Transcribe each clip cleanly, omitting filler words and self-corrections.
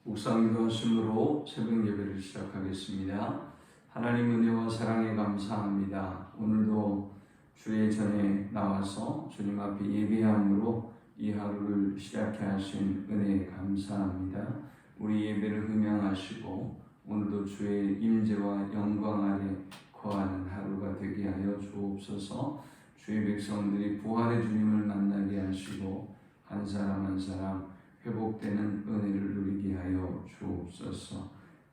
묵상기도 하심으로 새벽 예배를 시작하겠습니다. 하나님 은혜와 사랑에 감사합니다. 오늘도 주의 전에 나와서 주님 앞에 예배함으로 이 하루를 시작해 하신 은혜에 감사합니다. 우리 예배를 흠양하시고 오늘도 주의 임재와 영광 아래 거하는 하루가 되게 하여 주옵소서. 주의 백성들이 부활의 주님을 만나게 하시고 한 사람 한 사람 회복되는 은혜를 누리게 하여 주옵소서.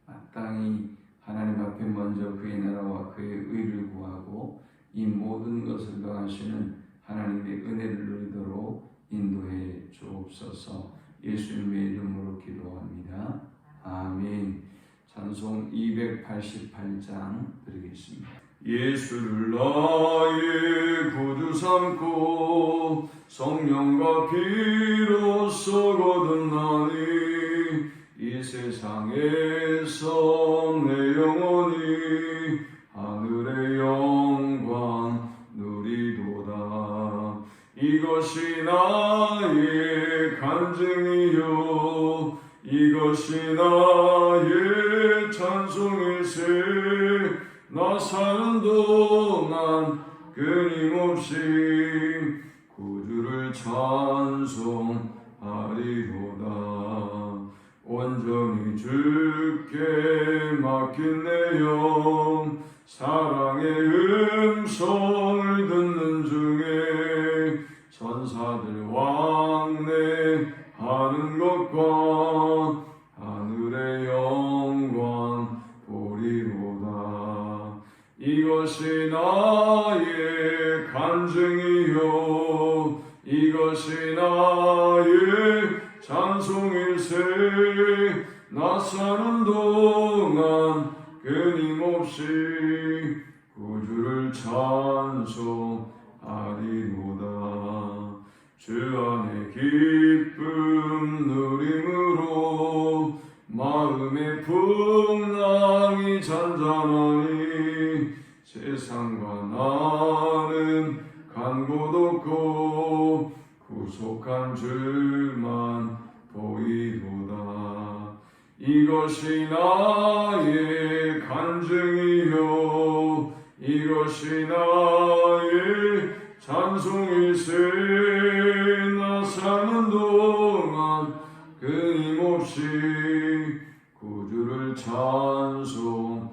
마땅히 하나님 앞에 먼저 그의 나라와 그의 의를 구하고 이 모든 것을 더하시는 하나님의 은혜를 누리도록 인도해 주옵소서. 예수님의 이름으로 기도합니다. 아멘. 찬송 288장 드리겠습니다. 예수를 나의 구주 삼고 성령과 피로써 거듭나니 이 세상에서 내 영혼이 하늘의 영광 누리도다. 이것이 나의 간증이요 이것이 나의 찬송일세. 나 사는 동안 끊임없이 구주를 찬송하리로다. 온전히 주께 맡긴 내 영 사랑의 음성을 듣는 중에 천사들 왕래하는 것과 하늘의 영광 보리로다. 이것이 나의 간증이요 이것이 나의 찬송일세. 나 사는 동안 끊임없이 구주를 찬송하리로다. 주 안에 기쁨 누림으로 마음의 풍랑이 잔잔하니 세상과 나는 간 곳 없고 구속한 줄만 보이도다. 이것이 나의 간증이요 이것이 나의 찬송일세. 나 사는 동안 끊임없이 구주를 찬송하리로다.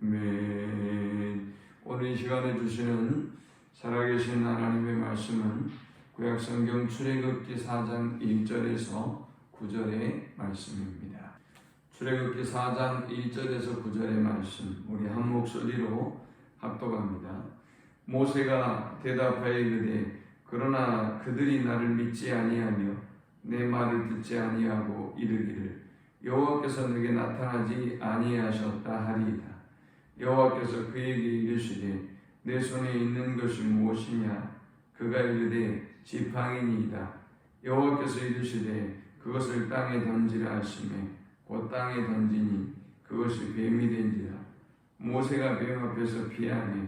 아멘. 오늘 이 시간에 주시는 살아계신 하나님의 말씀은 구약성경 출애굽기 4장 1절에서 9절의 말씀입니다. 출애굽기 4장 1절에서 9절의 말씀 우리 한 목소리로 합독합니다. 모세가 대답하여 이르되 그러나 그들이 나를 믿지 아니하며 내 말을 듣지 아니하고 이르기를 여호와께서 내게 나타나지 아니하셨다 하리이다. 여호와께서 그에게 이르시되 내 손에 있는 것이 무엇이냐? 그가 이르되 지팡이니이다. 여호와께서 이르시되 그것을 땅에 던지라 하시매 곧 땅에 던지니 그것이 뱀이 된지라. 모세가 뱀 앞에서 피하매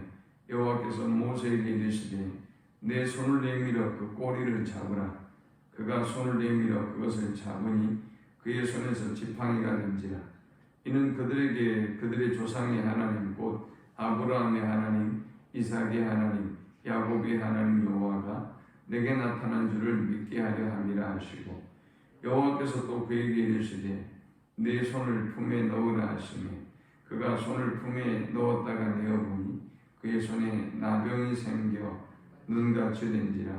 여호와께서 모세에게 이르시되 내 손을 내밀어 그 꼬리를 잡으라. 그가 손을 내밀어 그것을 잡으니 그의 손에서 지팡이가 된지라. 이는 그들에게 그들의 조상의 하나님 곧 아브라함의 하나님 이삭의 하나님 야곱의 하나님 여호와가 내게 나타난 줄을 믿게 하려 함이라 하시고 여호와께서 또 그에게 이르시되 내 손을 품에 넣으라 하시매 그가 손을 품에 넣었다가 내어보니 그의 손에 나병이 생겨 눈같이 된지라.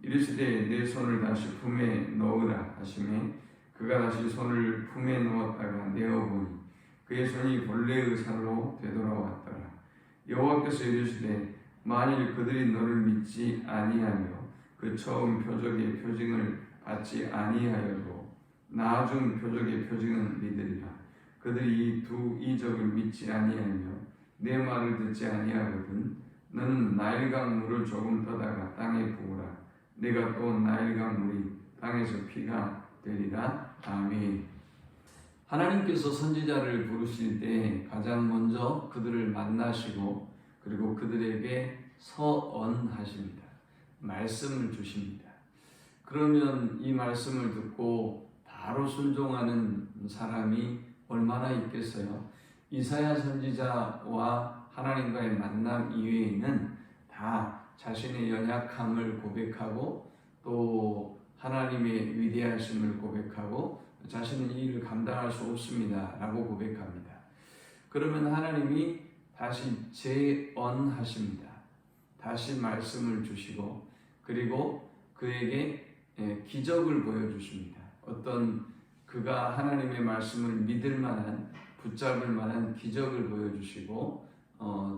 이르시되 내 손을 다시 품에 넣으라 하시매 그가 다시 손을 품에 넣었다가 내어보니 그의 손이 본래의 살로 되돌아왔더라. 여호와께서 이르시되 만일 그들이 너를 믿지 아니하며 그 처음 표적의 표징을 받지 아니하여도 나중 표적의 표징은 믿으리라. 그들이 이 두 이적을 믿지 아니하며 내 말을 듣지 아니하거든 너는 나일강 물을 조금 떠다가 땅에 부으라. 내가 또 나일강 물이 땅에서 피가 되리라. 아멘. 하나님께서 선지자를 부르실 때 가장 먼저 그들을 만나시고 그리고 그들에게 서언하십니다. 말씀을 주십니다. 그 그러면 이 말씀을 듣고 바로 순종하는 사람이 얼마나 있겠어요? 이사야 선지자와 하나님과의 만남 이외에는 다 자신의 연약함을 고백하고 또 하나님의 위대하심을 고백하고 자신은 이 일을 감당할 수 없습니다 라고 고백합니다. 그러면 하나님이 다시 재언하십니다. 다시 말씀을 주시고 그리고 그에게 기적을 보여주십니다. 어떤 그가 하나님의 말씀을 믿을 만한 붙잡을 만한 기적을 보여주시고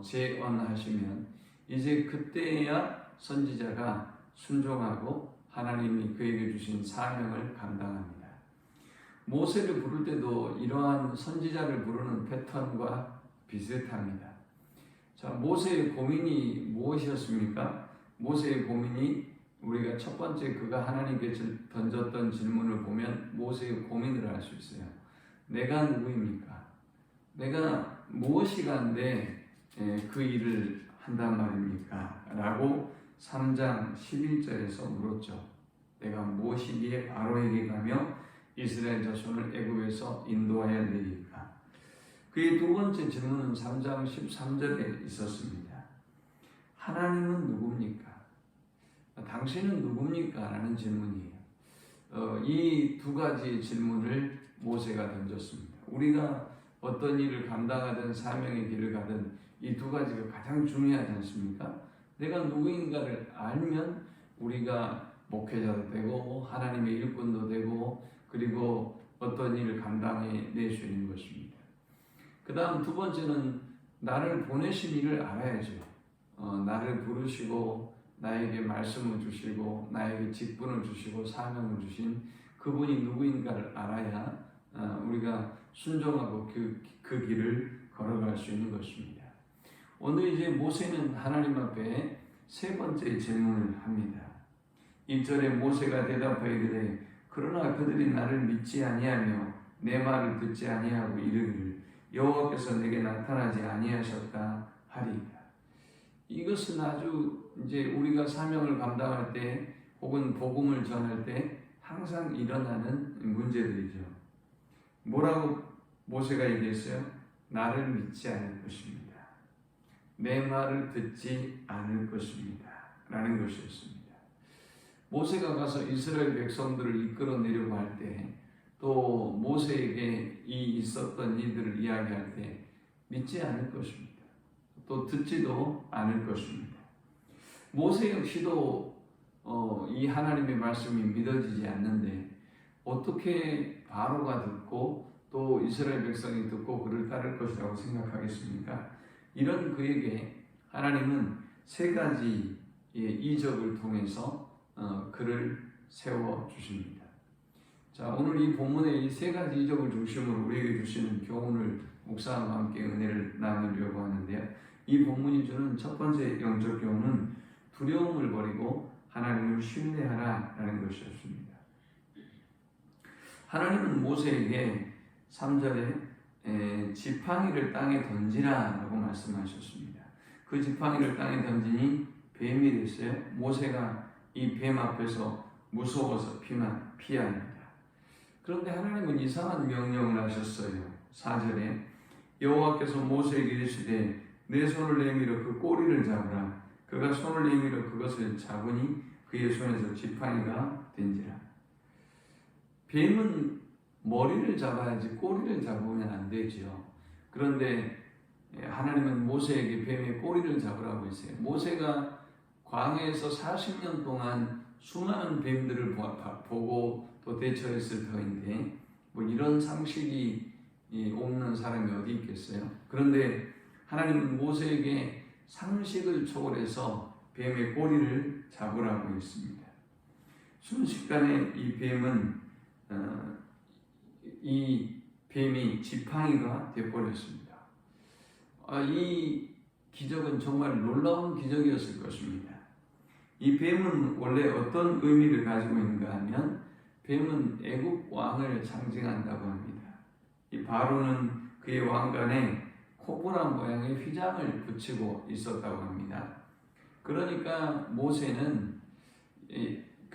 재언하시면 이제 그때야 선지자가 순종하고 하나님이 그에게 주신 사명을 감당합니다. 모세를 부를 때도 이러한 선지자를 부르는 패턴과 비슷합니다. 자, 모세의 고민이 무엇이었습니까? 모세의 고민이 우리가 첫 번째 그가 하나님께 던졌던 질문을 보면 모세의 고민을 알 수 있어요. 내가 누구입니까? 내가 무엇이간데 그 일을 한단 말입니까? 라고 3장 11절에서 물었죠. 내가 무엇이기에 바로에게 가며 이스라엘 자손을 애굽에서 인도하여 내리까? 그의 두 번째 질문은 3장 13절에 있었습니다. 하나님은 누굽니까? 당신은 누굽니까? 라는 질문이에요. 이 두 가지 질문을 모세가 던졌습니다. 우리가 어떤 일을 감당하든 사명의 길을 가든 이 두 가지가 가장 중요하지 않습니까? 내가 누구인가를 알면 우리가 목회자도 되고 하나님의 일꾼도 되고 그리고 어떤 일을 감당해 낼 수 있는 것입니다. 그 다음 두 번째는 나를 보내신 이를 알아야죠. 나를 부르시고 나에게 말씀을 주시고 나에게 직분을 주시고 사명을 주신 그분이 누구인가를 알아야 우리가 순종하고 그 길을 걸어갈 수 있는 것입니다. 오늘 이제 모세는 하나님 앞에 세 번째 질문을 합니다. 1절에 모세가 대답하여 이르되 그러나 그들이 나를 믿지 아니하며 내 말을 듣지 아니하고 이르기를 여호와께서 내게 나타나지 아니하셨다 하리이다. 이것은 아주 이제 우리가 사명을 감당할 때 혹은 복음을 전할 때 항상 일어나는 문제들이죠. 뭐라고 모세가 얘기했어요? 나를 믿지 않을 것입니다. 내 말을 듣지 않을 것입니다. 라는 것이었습니다. 모세가 가서 이스라엘 백성들을 이끌어내려고 할 때 또 모세에게 이 있었던 이들을 이야기할 때 믿지 않을 것입니다. 또 듣지도 않을 것입니다. 모세 역시도 이 하나님의 말씀이 믿어지지 않는데 어떻게 바로가 듣고 또 이스라엘 백성이 듣고 그를 따를 것이라고 생각하겠습니까? 이런 그에게 하나님은 세 가지 이적을 통해서 그를 세워주십니다. 자, 오늘 이 본문의 이 세 가지 이적을 중심으로 우리에게 주시는 교훈을 묵상과 함께 은혜를 나누려고 하는데요. 이 본문이 주는 첫 번째 영적 교훈은 두려움을 버리고 하나님을 신뢰하라라는 것이었습니다. 하나님은 모세에게 3절에 지팡이를 땅에 던지라라고 말씀하셨습니다. 그 지팡이를 땅에 던지니 뱀이 됐어요. 모세가 이 뱀 앞에서 무서워서 피합니다. 그런데 하나님은 이상한 명령을 하셨어요. 4절에 여호와께서 모세에게 이르시되 내 손을 내밀어 그 꼬리를 잡으라. 그가 손을 내밀어 그것을 잡으니 그의 손에서 지팡이가 된지라. 뱀은 머리를 잡아야지 꼬리를 잡으면 안 되죠. 그런데 하나님은 모세에게 뱀의 꼬리를 잡으라고 했어요. 모세가 광야에서 40년 동안 수많은 뱀들을 보고 또 대처했을 터인데 뭐 이런 상식이 없는 사람이 어디 있겠어요? 그런데 하나님은 모세에게 상식을 초월해서 뱀의 꼬리를 잡으라고 했습니다. 순식간에 이 뱀이 지팡이가 되어버렸습니다. 이 기적은 정말 놀라운 기적이었을 것입니다. 이 뱀은 원래 어떤 의미를 가지고 있는가 하면 뱀은 애국 왕을 상징한다고 합니다. 이 바로는 그의 왕관에 코브라 모양의 휘장을 붙이고 있었다고 합니다. 그러니까 모세는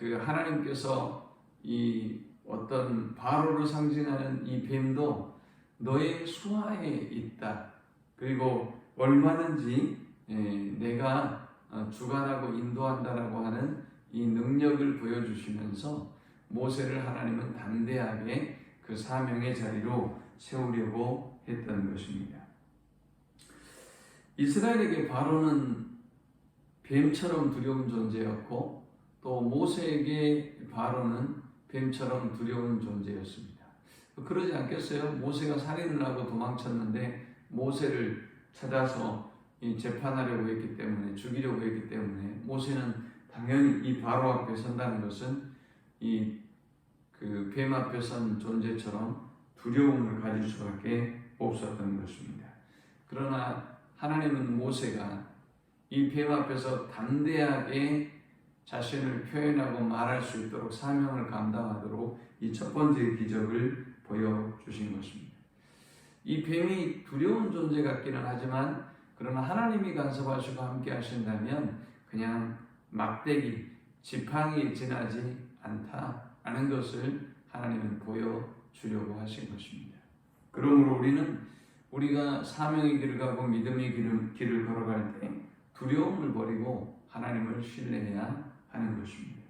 그 하나님께서 이 어떤 바로를 상징하는 이 뱀도 너의 수하에 있다. 그리고 얼마든지 내가 주관하고 인도한다라고 하는 이 능력을 보여주시면서 모세를 하나님은 담대하게 그 사명의 자리로 세우려고 했던 것입니다. 이스라엘에게 바로는 뱀처럼 두려운 존재였고 또 모세에게 바로는 뱀처럼 두려운 존재였습니다. 그러지 않겠어요? 모세가 살인을 하고 도망쳤는데 모세를 찾아서 재판하려고 했기 때문에, 죽이려고 했기 때문에 모세는 당연히 이 바로 앞에 선다는 것은 이 그 뱀 앞에 선 존재처럼 두려움을 가질 수밖에 없었던 것입니다. 그러나 하나님은 모세가 이 뱀 앞에서 담대하게 자신을 표현하고 말할 수 있도록 사명을 감당하도록 이 첫 번째 기적을 보여주신 것입니다. 이 뱀이 두려운 존재 같기는 하지만 그러나 하나님이 간섭하시고 함께 하신다면 그냥 막대기, 지팡이 지나지 않다라는 것을 하나님은 보여주려고 하신 것입니다. 그러므로 우리가 사명의 길을 가고 믿음의 길을 걸어갈 때 두려움을 버리고 하나님을 신뢰해야 하는 것입니다.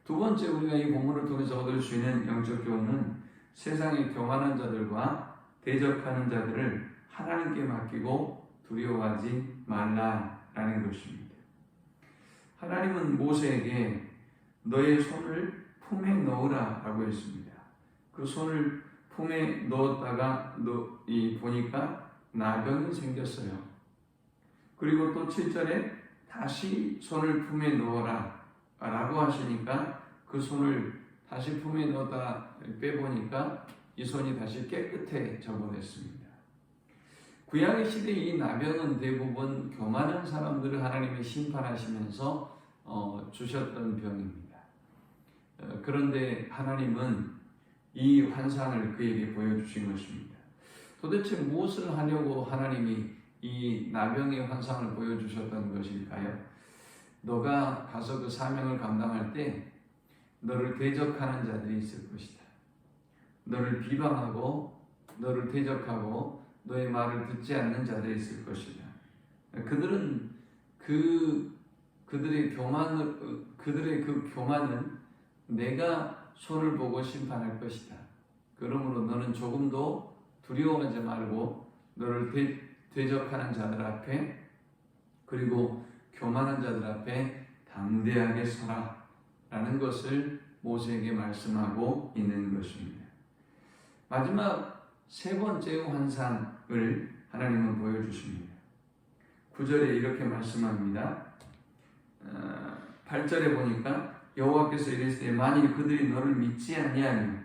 두 번째, 우리가 이 본문을 통해서 얻을 수 있는 영적 교훈은 세상의 교만한 자들과 대적하는 자들을 하나님께 맡기고 두려워하지 말라라는 것입니다. 하나님은 모세에게 너의 손을 품에 넣으라 라고 했습니다. 그 손을 품에 넣었다가 보니까 나병이 생겼어요. 그리고 또 7절에 다시 손을 품에 넣어라 라고 하시니까 그 손을 다시 품에 넣었다 빼보니까 이 손이 다시 깨끗해져 버렸습니다. 구약의 시대에 이 나병은 대부분 교만한 사람들을 하나님이 심판하시면서 주셨던 병입니다. 그런데 하나님은 이 환상을 그에게 보여주신 것입니다. 도대체 무엇을 하려고 하나님이 이 나병의 환상을 보여주셨던 것일까요? 너가 가서 그 사명을 감당할 때 너를 대적하는 자들이 있을 것이다. 너를 비방하고 너를 대적하고 너의 말을 듣지 않는 자들이 있을 것이다. 그들은 그들의 그 교만은 내가 손을 보고 심판할 것이다. 그러므로 너는 조금도 두려워하지 말고 너를 대적하는 자들 앞에 그리고 교만한 자들 앞에 담대하게 서라 라는 것을 모세에게 말씀하고 있는 것입니다. 마지막 세 번째 환상을 하나님은 보여주십니다. 9절에 이렇게 말씀합니다. 8절에 보니까 여호와께서 이르시되 만일 그들이 너를 믿지 아니하며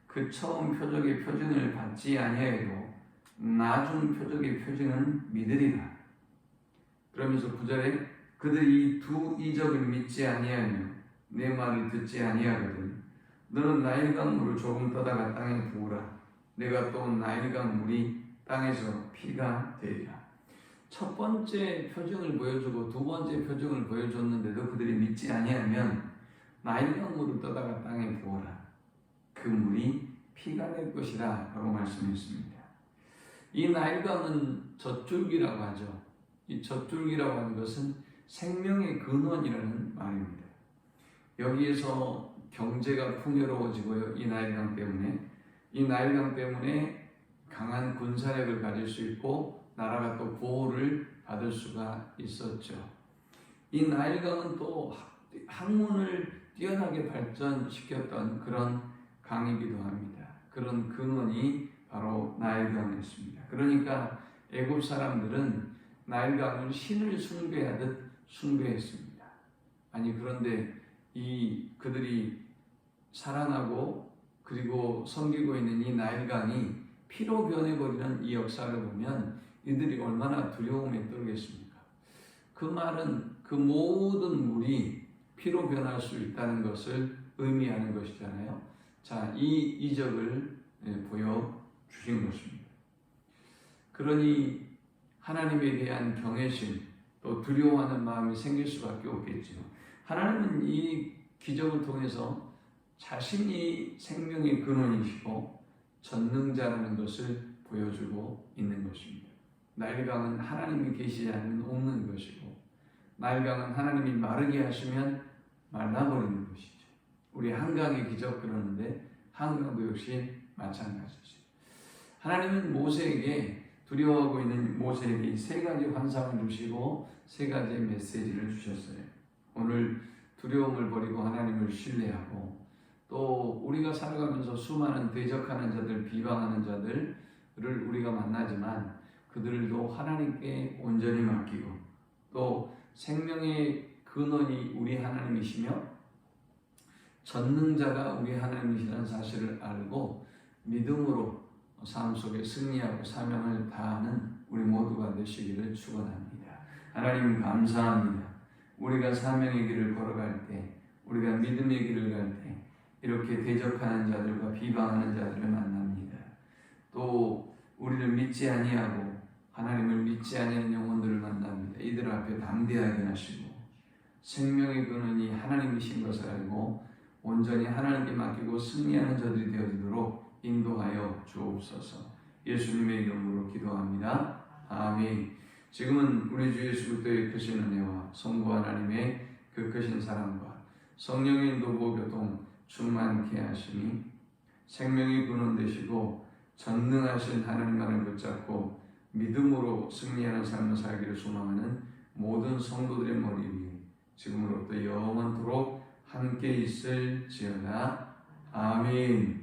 그 처음 표적의 표징을 받지 아니하여도 나중 표적의 표징은 믿으리라. 그러면서 9절에 그들이 두 이적을 믿지 아니하며 내 말을 듣지 아니하거든 너는 나일강 물을 조금 떠다가 땅에 부으라. 내가 또 나일강 물이 땅에서 피가 되리라. 첫 번째 표징을 보여주고 두 번째 표징을 보여줬는데도 그들이 믿지 아니하면 나일강 물을 떠다가 땅에 부어라. 그 물이 피가 될 것이다 라고 말씀했습니다. 이 나일강은 젖줄기라고 하죠. 이 젖줄기라고 하는 것은 생명의 근원이라는 말입니다. 여기에서 경제가 풍요로워지고요. 이 나일강 때문에 강한 군사력을 가질 수 있고 나라가 또 보호를 받을 수가 있었죠. 이 나일강은 또 학문을 뛰어나게 발전시켰던 그런 강이기도 합니다. 그런 근원이 바로 나일강이었습니다. 그러니까 애굽 사람들은 나일강을 신을 숭배하듯 숭배했습니다. 아니 그런데 그들이 사랑하고 그리고 섬기고 있는 이 나일강이 피로 변해버리는 이 역사를 보면 이들이 얼마나 두려움에 떨겠습니까? 그 말은 그 모든 물이 피로 변할 수 있다는 것을 의미하는 것이잖아요. 자, 이 이적을 보여주신 것입니다. 그러니 하나님에 대한 경외심 또 두려워하는 마음이 생길 수밖에 없겠죠. 하나님은 이 기적을 통해서 자신이 생명의 근원이시고 전능자라는 것을 보여주고 있는 것입니다. 나일강은 하나님이 계시지 않으면 없는 것이고, 나일강은 하나님이 마르게 하시면 말라버리는 것이죠. 우리 한강의 기적 그러는데 한강도 역시 마찬가지죠. 하나님은 모세에게, 두려워하고 있는 모세에게 세 가지 환상을 주시고 세 가지의 메시지를 주셨어요. 오늘 두려움을 버리고 하나님을 신뢰하고, 또 우리가 살아가면서 수많은 대적하는 자들, 비방하는 자들을 우리가 만나지만 그들도 하나님께 온전히 맡기고, 또 생명의 근원이 우리 하나님이시며 전능자가 우리 하나님이시라는 사실을 알고 믿음으로 삶 속에 승리하고 사명을 다하는 우리 모두가 되시기를 축원합니다. 하나님 감사합니다. 우리가 사명의 길을 걸어갈 때, 우리가 믿음의 길을 갈 때 이렇게 대적하는 자들과 비방하는 자들을 만납니다. 또 우리를 믿지 아니하고 하나님을 믿지 아니하는 영혼들을 만납니다. 이들 앞에 담대하게 하시고 생명의 근원이 하나님이신 것을 알고 온전히 하나님께 맡기고 승리하는 자들이 되어지도록 인도하여 주옵소서. 예수님의 이름으로 기도합니다. 아멘. 지금은 우리 주 예수 그리스도의 크신 은혜와 성부 하나님의 그 크신 사랑과 성령의 인도보 교통 충만케 하시니 생명의 근원 되시고 전능하신 하나님만을 붙잡고 믿음으로 승리하는 삶을 살기를 소망하는 모든 성도들의 머리 위에 지금으로부터 영원토록 함께 있을지어다. 아멘.